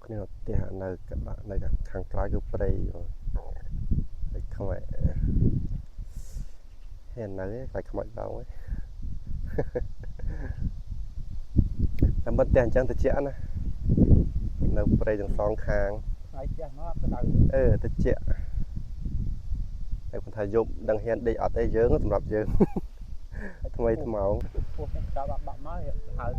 គ្នាផ្ទះនៅខាងក្រៅគឺព្រៃហើយខ្មៅហ៊ាននៅខ្លាចខ្មៅដល់ហើយតាមពិតផ្ទះអញ្ចឹងតិចណានៅព្រៃទាំងសងខាងហើយផ្ទះមកទៅដល់តិចហើយគាត់ថាយប់ដឹងហ៊ានដេកអត់អីយើងសម្រាប់យើងថ្មីថ្មោងពោះតែដល់បាក់មកហើយ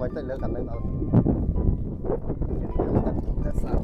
មិនទៅលើកអានឹងដល់តែសាប់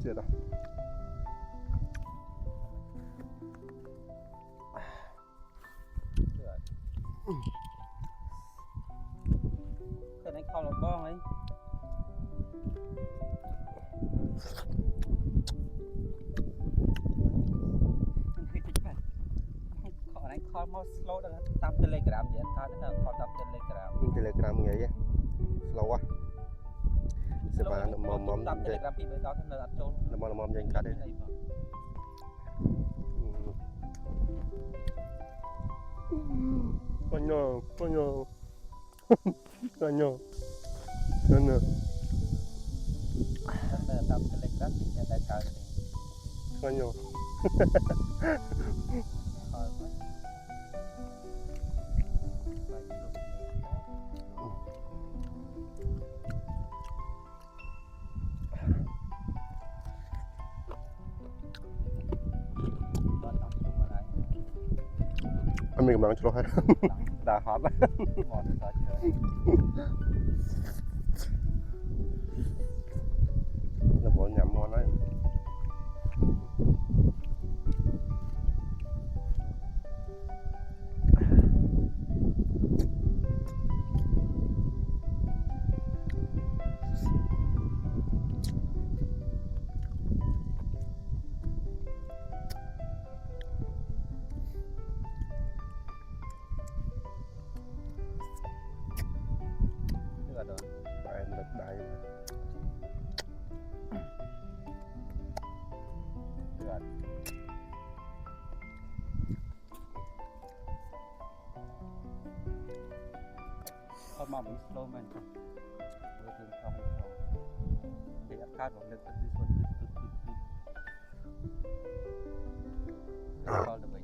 ទៀតទៅនេះខលបងអីខលមក slow ដល់តាម Telegram ទៀតកើតហ្នឹងខលតាម Telegram ងាយ slow សេវាមុំតាម Telegram ពី3ដងនៅអត់ចូលមុំយើងកាត់ទេCoño, coño, coño, coño. Tam Telegram thì đại cao thì Coño. mình cầm cho hết đã hot mòn được rồi chơi là bỏ nhầm ngon đấy được rồi em lật đáy được con mỏng slow man vừa thường không để áp cát vào lực đi xuân con được vậy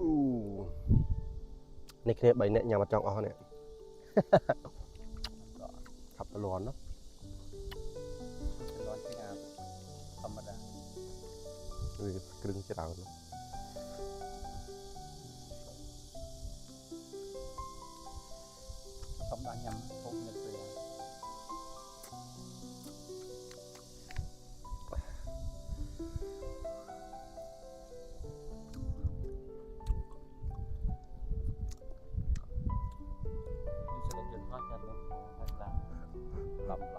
này kia bảy nè nhà mặt trong ó nèขับตะลอนเนาะ ร้อนที่อาธรรมดา ครึ่งจะเราเนาะ ธรรมดายำพกเงินไปหล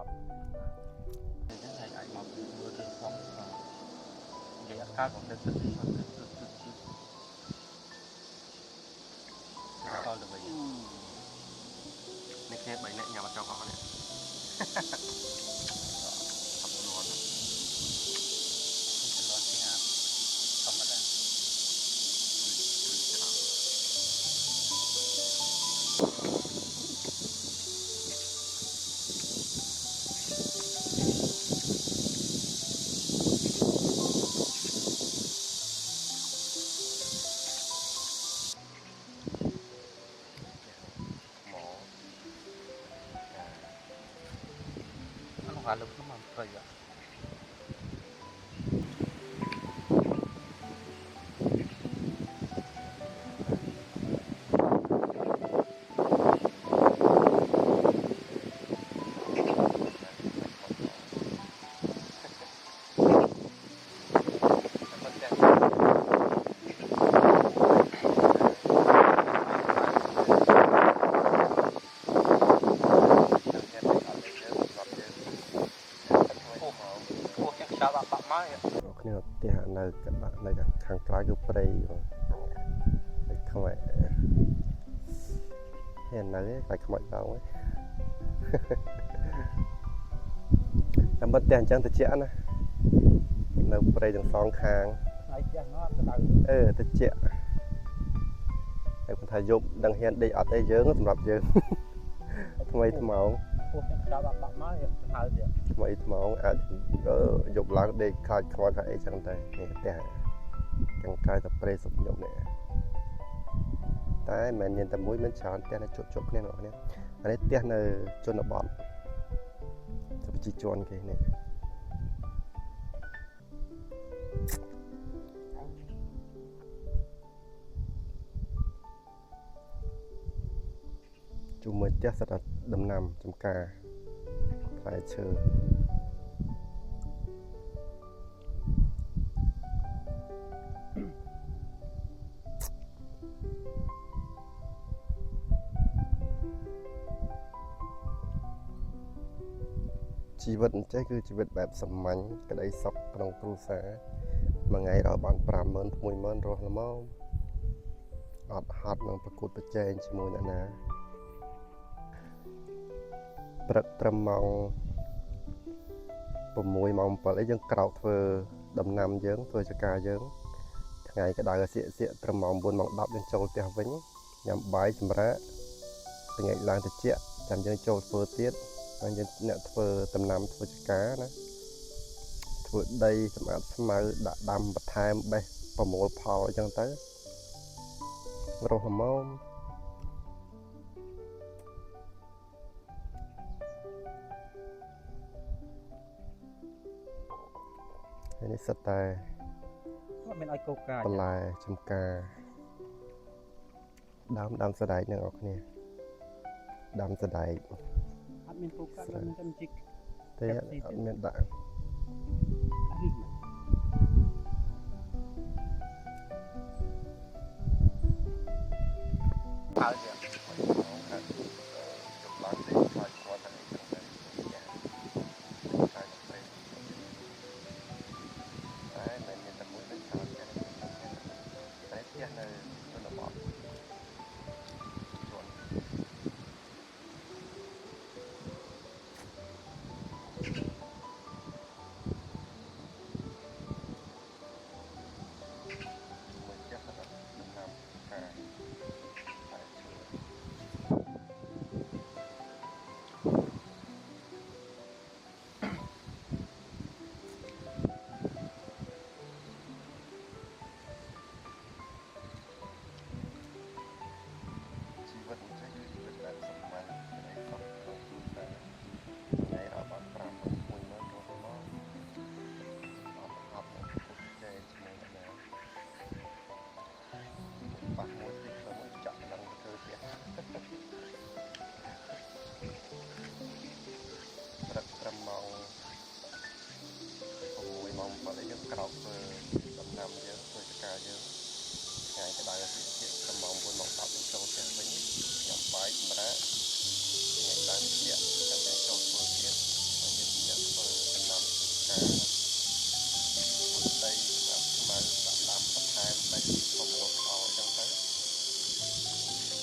ับในนั้นไอ้มาพูดเรื่องของเดี๋ยวข้าวของเด็กที่มันก็เลย ในเคสใบเนี่ยอย่ามาจองเอาเนี่ยขับร้อน เป็นร้อนที่อาธรรมดา Hãy subscribe cho kênh Ghiền Mì Gõ để không bỏ lỡ những video hấp dẫnគ្នាផ្ទះនៅខាងក្រៅគឺព្រៃតែខ្មៅហេនៅតែខ្មៅដល់ហើយតែមិនផ្ទះអញ្ចឹងតិចណានៅព្រៃទាំងសងខាង Hãy subscribe cho kênh Ghiền Mì Gõ để không bỏ lỡ តិចតែគាត់ថាយប់ដឹងហ៊ានដេកអត់ទេយើងសម្រាប់យើងថ្មីថ្មោង ថ្មីថ្មោងអាចយប់ឡើងដេកខ្លាចខ្មោចខ្លាចអីចឹងទៅនេះផ្ទះខាងក្រៅតែព្រៃសុខខ្ញុំនេះតែមិនមានតែមួយមិនច្រើនផ្ទះនៅជប់គ្នាបងប្អូនអានេះផ្ទះនៅជនបទប្រជាជនគេនេះជុំមើលផ្ទះសត្វដំណាំចំការផ្លែឈើជីវិតអញ្ចឹងគឺជីវិតបែបសាមញ្ញក្តីសុខក្នុងគ្រួសារមួយថ្ងៃរកបាន 50000 60000 រស់ល្មមអត់ហត់នឹងប្រកួតប្រជែងជាមួយអ្នកណាព្រឹកត្រឹមម៉ោង 6 ម៉ោង 7 អីយើងក្រោកធ្វើដំណាំយើងធ្វើចការយើងថ្ងៃក្តៅសៀកត្រឹមម៉ោង 9 ម៉ោង 10 យើងចូលផ្ទះវិញញ៉ាំបាយសម្រាប់ថ្ងៃឡើងត្រជាក់ចាំយើងចូលធ្វើទៀតហើយយើងអ្នកធ្វើដំណាំធ្វើចការណាធ្វើដីសម្អាតស្មៅដាក់ដាំបន្ថែមបេះប្រមូលផលអញ្ចឹងទៅរស់ល្មមនេះសិតតែ មានឲ្យកោកា បន្លែចំការ ដើមសដែកនឹងអរគ្នាដើមសដែក អត់មានពូកាត់ដល់មានតែជីក ទេអត់មានដាក់ អារីហើយវា ចំឡើងទេខ្លាចគាត់តែនេះចឹងទៅខ្លាចពេកតែមិនមានតែមួយមិនច្រើនទេតែផ្ទះនៅជនបទជួនមួយផ្ទះសម្រាប់ដំណាំការតែឈើ ជីវិតមិនចេះគឺជីវិតបែបសាមញ្ញនៃសពក្នុងគ្រួសារថ្ងៃរាប់បាន5 60000រស់មកអត់អត់នឹងពុកចែជាមួយអ្នកណាប៉ះមួយតិចទៅមួយចាក់ឡើងទៅធ្វើទៀតព្រឹកត្រឹមម៉ោង6ម៉ោង7យើងក្រោកធ្វើដំណាំយើងធ្វើចការយើងថ្ងៃក្តៅអាទិត្យទៀតត្រឹមម៉ោង9ម៉ោង10យើងចូលផ្ទះវិញញ៉ាំបាយសម្រាប់ថ្ងៃឡើងទៀតចាំតែចូលធ្វើទៀតហើយយើងអ្នកធ្វើដំណាំការពុតដីសម្រាប់ស្មៅដាក់ដាំបន្ថែមដីប្រមូលផលអញ្ចឹងទៅ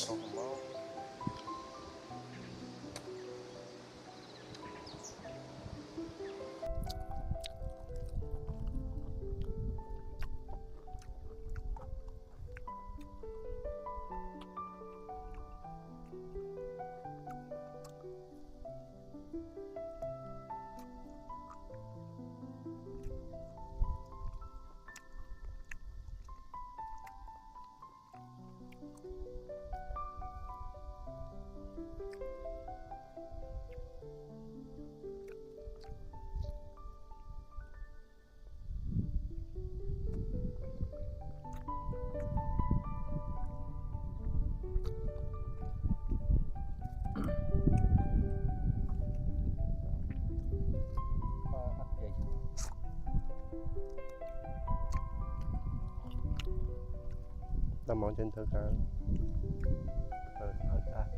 រស់មក អត់និយាយជាមួយ ដល់ម៉ោងចេញធ្វើការធ្វើឲ្យចាស់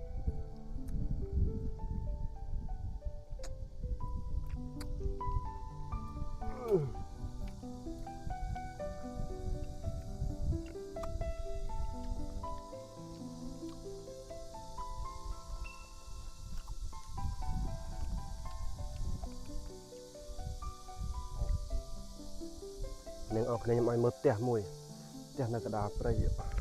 នឹងអរគ្នាខ្ញុំឲ្យមើលផ្ទះមួយផ្ទះនៅកណ្ដាលព្រៃមើល គាត់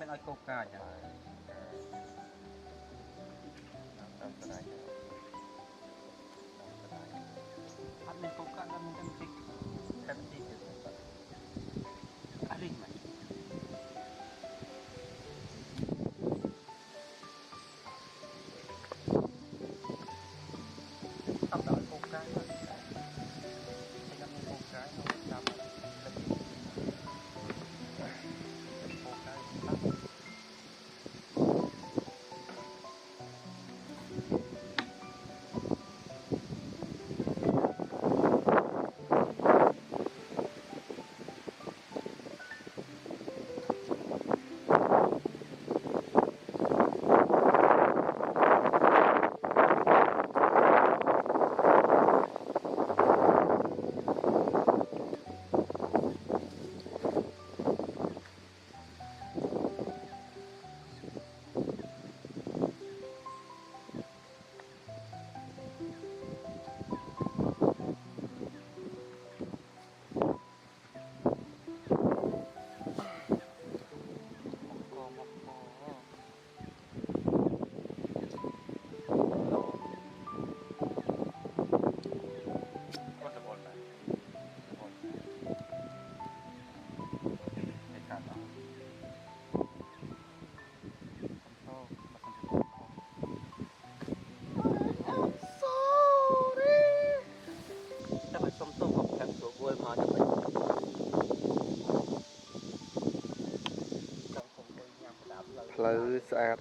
មិនឲ្យកោកកាចហ្នឹង តាមស្ដាយ អត់មានកោកកាចដល់មានតែជីកតែទីទៀតអារីមិនអត់ដល់កោកកាចទេតែមានកោកកាចនោះតាមតែកោកកាច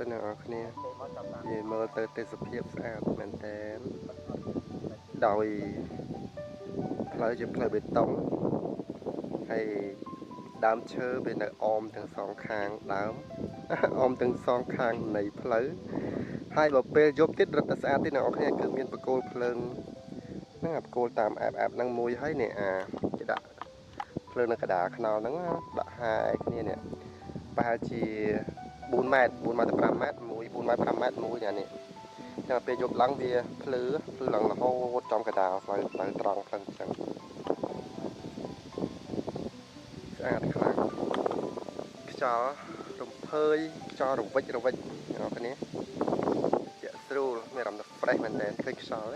ទៅអ្នកនរគ្នា គេមកចាំតាម និយាយមើលទៅទេសភាពស្អាតមែនតើដោយផ្លូវជាផ្លូវបេតុងហើយដើមឈើវានៅអមទាំងសងខាងដើម អមទាំងសងខាងនៃផ្លូវហើយបើពេលយប់ទៀតរត់តែស្អាតទៀតអ្នកនរគ្នាគឺមានបកគោលភ្លើងហ្នឹងអាបកគោលតាមអែបហ្នឹងមួយហើយនេះគេដាក់ភ្លើងនៅកណ្ដាលខ្នល់ហ្នឹងដាក់ហាយគ្នានេះប្រហែលជា4ម៉ែត្រ4ម៉ែត្រទៅ5ម៉ែត្រមួយ4ម៉ែត្រ5ម៉ែត្រមួយនេះចាំពេលយប់ឡើងវាភ្លឺឡើងរហូតចំកណ្ដាលផ្លូវត្រង់ផ្លូវអញ្ចឹងស្អាតខ្លាំងខ្យល់រំភើយខ្យល់រវិចអ្នកនរគ្នាជាក់ស្រួលមានអារម្មណ៍ថា fresh មែនតើឃើញខ្យល់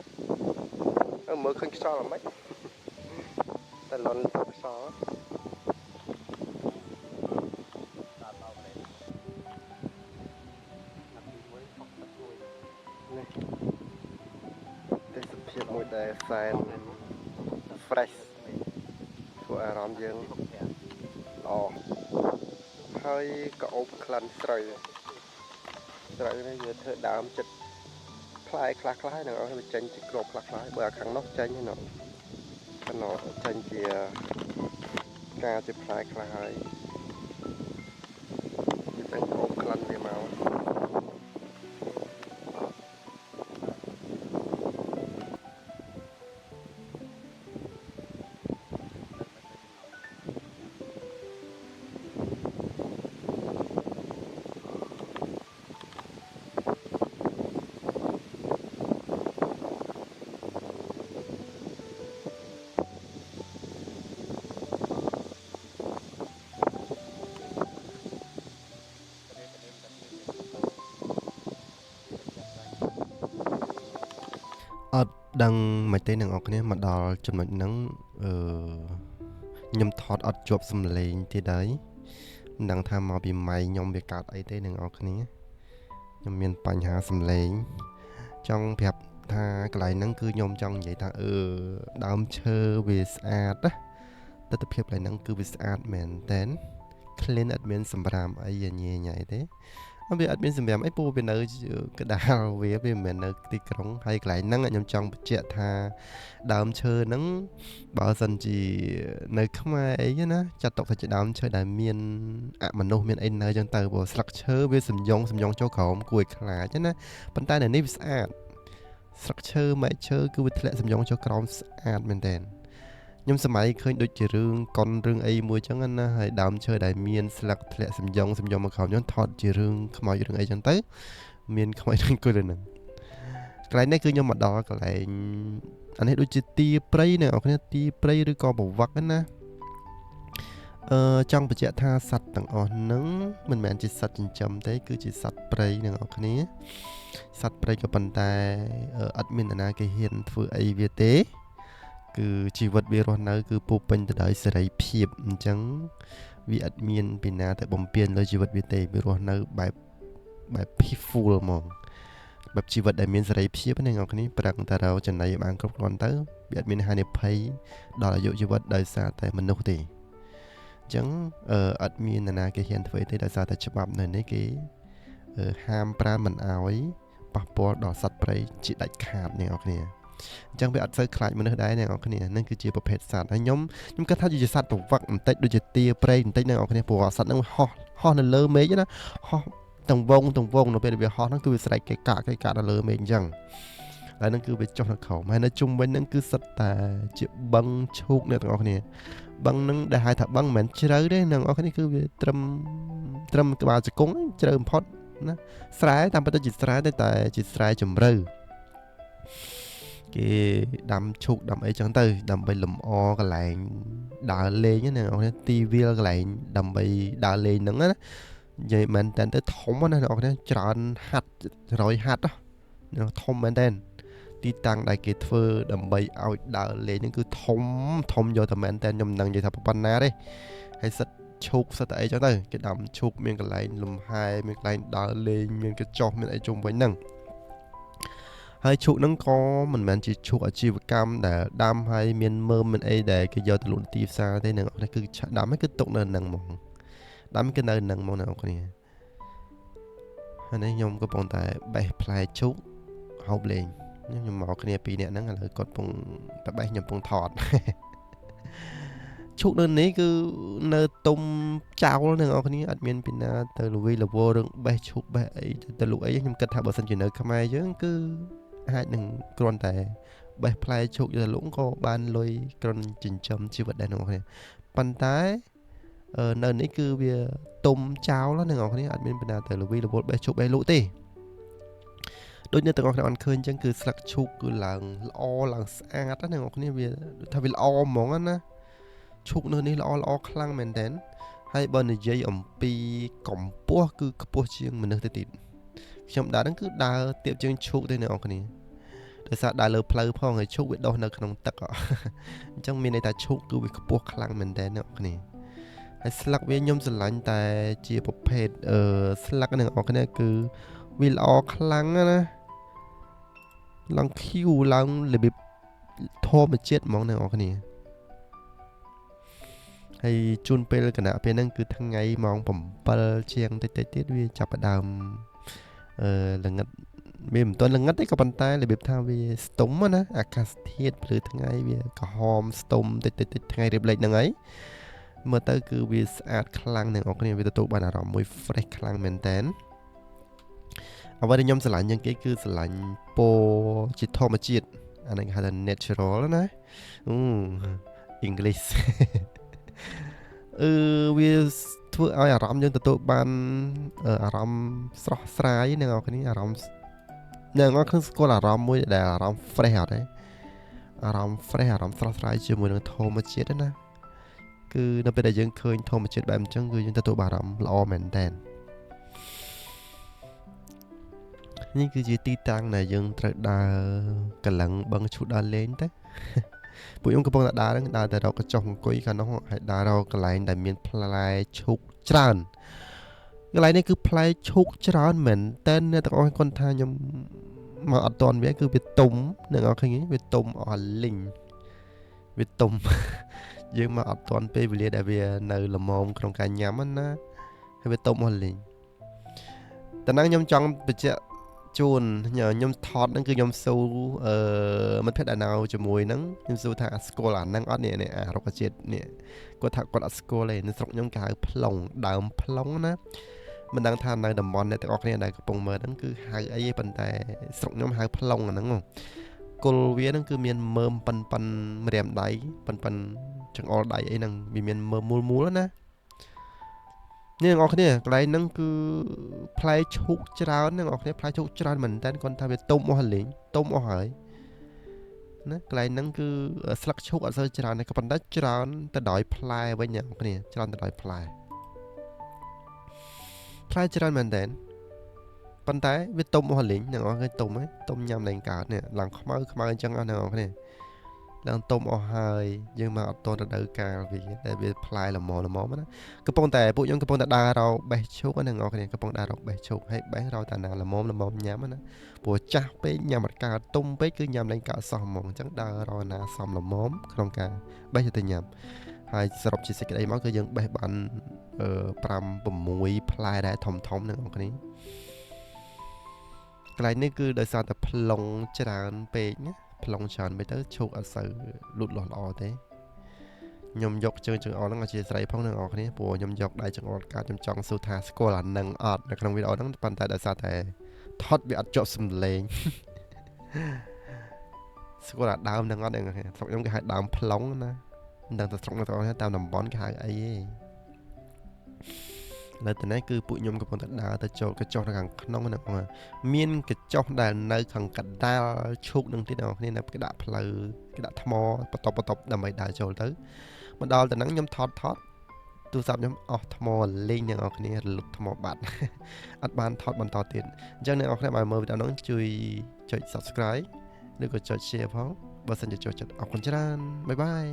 ទេមើលឃើញខ្យល់ហ្មងតែលន់ខ្យល់ ទេសភាពមួយដែលសែន fresh ធ្វើអារម្មណ៍យើងល្អហើយក៏អូបក្លិនស្រូវនេះវាធ្វើដើមចិត្តផ្លែខ្លះៗនឹងឲ្យវាចេញជាគ្រាប់ខ្លះៗបើអាខាងនោះចេញហ្នឹងខាងនោះចេញជាការជាផ្លែខ្លះហើយវាទៅអូបក្លិនវាមក អត់ដឹងមិនទេអ្នកនរគ្នាមកដល់ចំណុចហ្នឹងខ្ញុំថតអត់ជាប់សំឡេងទៀតហើយមិនដឹងថាមកពីម៉ៃខ្ញុំវាកើតអីទេអ្នកនរគ្នាខ្ញុំមានបញ្ហាសំឡេងចង់ប្រាប់ថាកន្លែងហ្នឹងគឺខ្ញុំចង់និយាយថាដើមឈើវាស្អាតណាទស្សនភាពកន្លែងហ្នឹងគឺវាស្អាតមែនតែន clean អត់មានសម្រាមអីញ៉ៃញ៉ៃទេ វាអត់មានសម្រាប់អីពូវានៅកដាលវាមិនមែននៅទីក្រុងហើយកន្លែងហ្នឹងខ្ញុំចង់បញ្ជាក់ថាដើមឈើហ្នឹងបើសិនជានៅខ្មែរអីណាចាត់ទុកថាជាដើមឈើដែលមានអមនុស្សមានអីនៅចឹងទៅព្រោះស្លឹកឈើវាសំយងចូលក្រោមគួរឲ្យខ្លាចណាប៉ុន្តែនៅនេះវាស្អាតស្លឹកឈើមែកឈើគឺវាធ្លាក់សំយងចូលក្រោមស្អាតមែនតើខ្ញុំសម័យឃើញដូចជារឿងកុនរឿងអីមួយចឹងណាហើយដើមឈើដែលមានស្លឹកធ្លាក់សំយងមកក្រោមខ្ញុំថតជារឿងខ្មោចរឿងអីចឹងទៅមានខ្មោចរឿងគល់ហ្នឹងកន្លែងនេះគឺខ្ញុំមកដល់កន្លែងអានេះដូចជាទីព្រៃអ្នកនរគ្នាទីព្រៃឬក៏ប្រវត្តិណាចង់បញ្ជាក់ថាសត្វទាំងអស់ហ្នឹងមិនមែនជាសត្វចិញ្ចឹមទេគឺជាសត្វព្រៃអ្នកនរគ្នាសត្វព្រៃក៏ប៉ុន្តែអត់មាននរណាគេហ៊ានធ្វើអីវាទេ គឺជីវិតវារស់នៅគឺពោពេញទៅដោយសេរីភាពអញ្ចឹងវាអត់មានពីណាទៅបំពេញលើជីវិតវាទេវារស់នៅបែប peaceful ហ្មងបែបជីវិតដែលមានសេរីភាពណាអ្នកនរគ្នាប្រឹងតែរកចំណីបានគ្រប់គ្រាន់ទៅវាអត់មានហានិភ័យដល់អាយុជីវិតដោយសារតែមនុស្សទេអញ្ចឹងអត់មាននរណាគេហ៊ានធ្វើទេដោយសារតែច្បាប់នៅនេះគេហាមប្រាមមិនអោយប៉ះពាល់ដល់សត្វព្រៃជាដាច់ខាតអ្នកនរគ្នា អញ្ចឹងវាអត់សូវខ្លាចមនុស្សដែរអ្នកនរគ្នាហ្នឹងគឺជាប្រភេទសត្វហើយខ្ញុំគិតថាជាសត្វប្រវត្តិបន្តិចដូចជាទាព្រៃបន្តិចអ្នកនរគ្នាព្រោះសត្វហ្នឹងហោះនៅលើមេឃណាហោះទាំងវងនៅពេលវាហោះហ្នឹងគឺវាស្រែកកេកានៅលើមេឃអញ្ចឹងហើយហ្នឹងគឺវាចុះនៅក្រោមហើយនៅជុំវិញហ្នឹងគឺសិតតែជាបឹងឈូកអ្នកទាំងអស់គ្នាបឹងហ្នឹងដែលហៅថាបឹងមិនមែនជ្រៅទេអ្នកនរគ្នាគឺវាត្រឹមក្បាលជង្គង់ជ្រៅបំផុតណាស្រែតាមពិតទៅជាស្រែតែជាស្រែជម្រៅ គេដាំឈូកដាំអីចឹងទៅដើម្បីលម្អកន្លែងដើរលេងណាអ្នកនរទីវាលកន្លែងដើម្បីដើរលេងហ្នឹងណានិយាយមែនតើទៅធំណាអ្នកនរច្រើនហាត់100ហាត់ណាធំមែនតើទីតាំងដែលគេធ្វើដើម្បីឲ្យដើរលេងហ្នឹងគឺធំយកតែមែនតើខ្ញុំមិនដឹងនិយាយថាប៉ុណ្ណាទេហើយសិតឈូកសិតតែអីចឹងទៅគេដាំឈូកមានកន្លែងលំហែមានកន្លែងដើរលេងមានកញ្ចុះមានអីជុំវិញហ្នឹង ហើយឈូកហ្នឹងក៏មិនមែនជាឈូកអាជីវកម្មដែលដាំហើយមានមើមមានអីដែលគេយកទៅលក់ទីផ្សារទេអ្នកនរគឺដាំហ្នឹងគឺទុកនៅហ្នឹងហ្មងដាំគឺនៅហ្នឹងហ្មងអ្នកនរគ្នាហ ហើយនេះខ្ញុំក៏ប៉ុន្តែបេះផ្លែឈូកហូបលេងខ្ញុំមកគ្នា2នាក់ហ្នឹងឥឡូវគាត់ពងតែបេះខ្ញុំពងថតឈូកនៅនេះគឺនៅទុំចោលអ្នកនរគ្នាអត់មានពីណាទៅលវីលវលរឿងបេះឈូកបេះអីទៅលក់អីខ្ញុំគិតថាបើសិនជានៅខ្មែរយើងគឺអាចនឹងគ្រាន់តែបេះផ្លែឈូកទៅលក់ក៏បានលុយគ្រាន់ចិញ្ចឹមជីវិតដែរអ្នកនរគ្នាប៉ុន្តែនៅនេះគឺវាទុំចោលអ្នកនរគ្នាអត់មានពីណាទៅលវីលវលបេះឈូកបេះលក់ទេដូចអ្នកទាំងអស់គ្នាអត់ឃើញអញ្ចឹងគឺស្លឹកឈូកគឺឡើងល្អឡើងស្អាតណាអ្នកនរគ្នាវាថាវាល្អហ្មងណាឈូកនៅនេះល្អខ្លាំងមែនតើហើយបើនិយាយអំពីកម្ពស់គឺខ្ពស់ជាងមនុស្សទៅទៀតខ្ញុំដើរហ្នឹងគឺដើរទៀបជាងឈូកទេអ្នកនរគ្នាដោយសារដើរលើផ្លូវផងហើយឈូកវាដុះនៅក្នុងទឹកអញ្ចឹងមានន័យថាឈូកគឺវាខ្ពស់ខ្លាំងមែនតើអ្នកនរគ្នាហើយស្លឹកវាខ្ញុំស្រឡាញ់តែជាប្រភេទស្លឹកអ្នកនរគ្នាគឺវាល្អខ្លាំងណាឡើងឃ្យូឡើងរបៀបធម្មជាតិហ្មងអ្នកនរគ្នាហើយជួនពេលគណៈពេលហ្នឹងគឺថ្ងៃម៉ោង7ជាងតិចទៀតវាចាប់ផ្ដើមល្ងិតវាមិនទាន់ល្ងិតទេក៏ប៉ុន្តែរបៀបថាវាស្ទុំណាអាកាសធាតុភ្លឺថ្ងៃវាក្រហមស្ទុំតិចថ្ងៃរៀបលេខហ្នឹងហើយមើលទៅគឺវាស្អាតខ្លាំងអ្នកនរគ្នាវាទទួលបានអារម្មណ៍មួយ fresh ខ្លាំងមែនតើអ្វីដែលខ្ញុំស្រឡាញ់ជាងគេគឺស្រឡាញ់ពណ៌ជាធម្មជាតិអានេះគេហៅថា natural ណាEnglish វាធ្វើឲ្យអារម្មណ៍យើងទទួលបានអារម្មណ៍ស្រស់ស្រាយអ្នកនរគ្នាអារម្មណ៍អ្នកនរគ្នាស្គាល់អារម្មណ៍មួយដែលអារម្មណ៍ fresh អត់ទេអារម្មណ៍ fresh អារម្មណ៍ស្រស់ស្រាយជាមួយនឹងធម្មជាតិណាគឺនៅពេលដែលយើងឃើញធម្មជាតិបែបអញ្ចឹងគឺយើងទទួលបានអារម្មណ៍ល្អមែនតើនេះគឺជាទីតាំងដែលយើងត្រូវដើរកលឹងបឹងឈូដើរលេងទៅពួកខ្ញុំកំពុងតែដើរហ្នឹងដើរតែរកកញ្ចុះអង្គុយខាងនោះហើយដើររកកន្លែងដែលមានផ្លែឈូកច្រើនកន្លែងនេះគឺផ្លែឈូកច្រើនមែនតែអ្នកទាំងអស់គាត់ថាខ្ញុំមកអត់ទាន់វាគឺវាទុំអ្នកនរឃើញវាទុំអស់លីងវាទុំយើងមកអត់ទាន់ពេលវេលាដែលវានៅល្មមក្នុងការញ៉ាំណាហើយវាទុំអស់លីងតែហ្នឹងខ្ញុំចង់បញ្ជាក់ជូនខ្ញុំថតហ្នឹងគឺខ្ញុំស៊ូមិត្តភក្តិដែលនៅជាមួយហ្នឹងខ្ញុំស៊ូថាស្គាល់អាហ្នឹងអត់នេះអារុក្ខជាតិនេះគាត់ថាគាត់អត់ស្គាល់ទេនៅស្រុកខ្ញុំគេហៅផ្លុងដើមផ្លុងណាមិនដឹងថានៅតំបន់អ្នកទាំងអស់គ្នាដែលកំពុងមើលហ្នឹងគឺហៅអីទេប៉ុន្តែស្រុកខ្ញុំហៅផ្លុងអាហ្នឹងគល់វាហ្នឹងគឺមានមើមប៉ិនម្រាមដៃប៉ិនចង្អុលដៃអីហ្នឹងវាមានមើមមូលណានេះអ្នកនរគ្នាកន្លែងហ្នឹងគឺផ្លែឈូកច្រើនអ្នកនរគ្នាផ្លែឈូកច្រើនមែនតើគាត់ថាវាទុំអស់លេងទុំអស់ហើយណាកន្លែងហ្នឹងគឺស្លឹកឈូកអត់សូវច្រើនទេក៏ប៉ុន្តែច្រើនទៅដោយផ្លែវិញអ្នកនរគ្នាច្រើនទៅដោយផ្លែច្រើនមែនតើប៉ុន្តែវាទុំអស់លេងអ្នកនរគ្នាទុំហ៎ទុំញ៉ាំឡើងកើតនេះឡើងខ្មៅអញ្ចឹងអស់អ្នកនរគ្នាឡើងទុំអស់ហើយយើងមកអត់តរដូវកាលវាដែលវាផ្លែល្មមណាកំពុងតែពួកខ្ញុំកំពុងតែដើររកបេះឈូកណាអ្នកនរគ្នាកំពុងដើររកបេះឈូកហើយបេះរកតាណាល្មមញ៉ាំណាព្រោះចាស់ពេកញ៉ាំអត់កើតទុំពេកគឺញ៉ាំឡើងកើតសោះហ្មងអញ្ចឹងដើររកណាសមល្មមក្នុងការបេះទៅញ៉ាំហើយសរុបជាសេចក្តីមកគឺយើងបេះបាន5 6ផ្លែដែរធំអ្នកនរគ្នាកន្លែងនេះគឺដោយសារតែផ្លុងច្រើនពេកណាផ្លុងច្រើនពេកទៅឈូកអត់សូវលូតលាស់ល្អទេខ្ញុំយកជើងចង្អុលហ្នឹងឲ្យជាស្រីផងអ្នកនរគ្នាព្រោះខ្ញុំយកដៃចង្អុលកាត់ខ្ញុំចង់សួរថាស្គាល់អានឹងអត់នៅក្នុងវីដេអូហ្នឹងប៉ុន្តែដោយសារតែថតវាអត់ជាប់សំឡេងស្គាល់អាដើមហ្នឹងអត់អ្នកនរគ្នាស្រុកខ្ញុំគេហៅដើមផ្លុងណាមិនដឹងទៅស្រុកអ្នកនរគ្នាតាមតំបន់គេហៅអីទេនៅទីនេះគឺពួកខ្ញុំកំពុងតែដើរទៅចូលកញ្ចុះនៅខាងក្នុងហ្នឹងមានកញ្ចុះដែលនៅខាងកណ្ដាលឈូកនឹងទៀតអ្នកគ្នានៅគេដាក់ផ្លូវគេដាក់ថ្មបន្ទប់ដើម្បីដើរចូលទៅមកដល់ទៅហ្នឹងខ្ញុំថតទូរស័ព្ទខ្ញុំអស់ថ្មលេងអ្នកគ្នារលត់ថ្មបាត់អត់បានថតបន្តទៀតអញ្ចឹងអ្នកគ្នាបើមើលវីដេអូហ្នឹងជួយចុច Subscribe ឬក៏ចុច Share ផងបើសិនជាចូលចិត្តអរគុណច្រើនបាយបាយ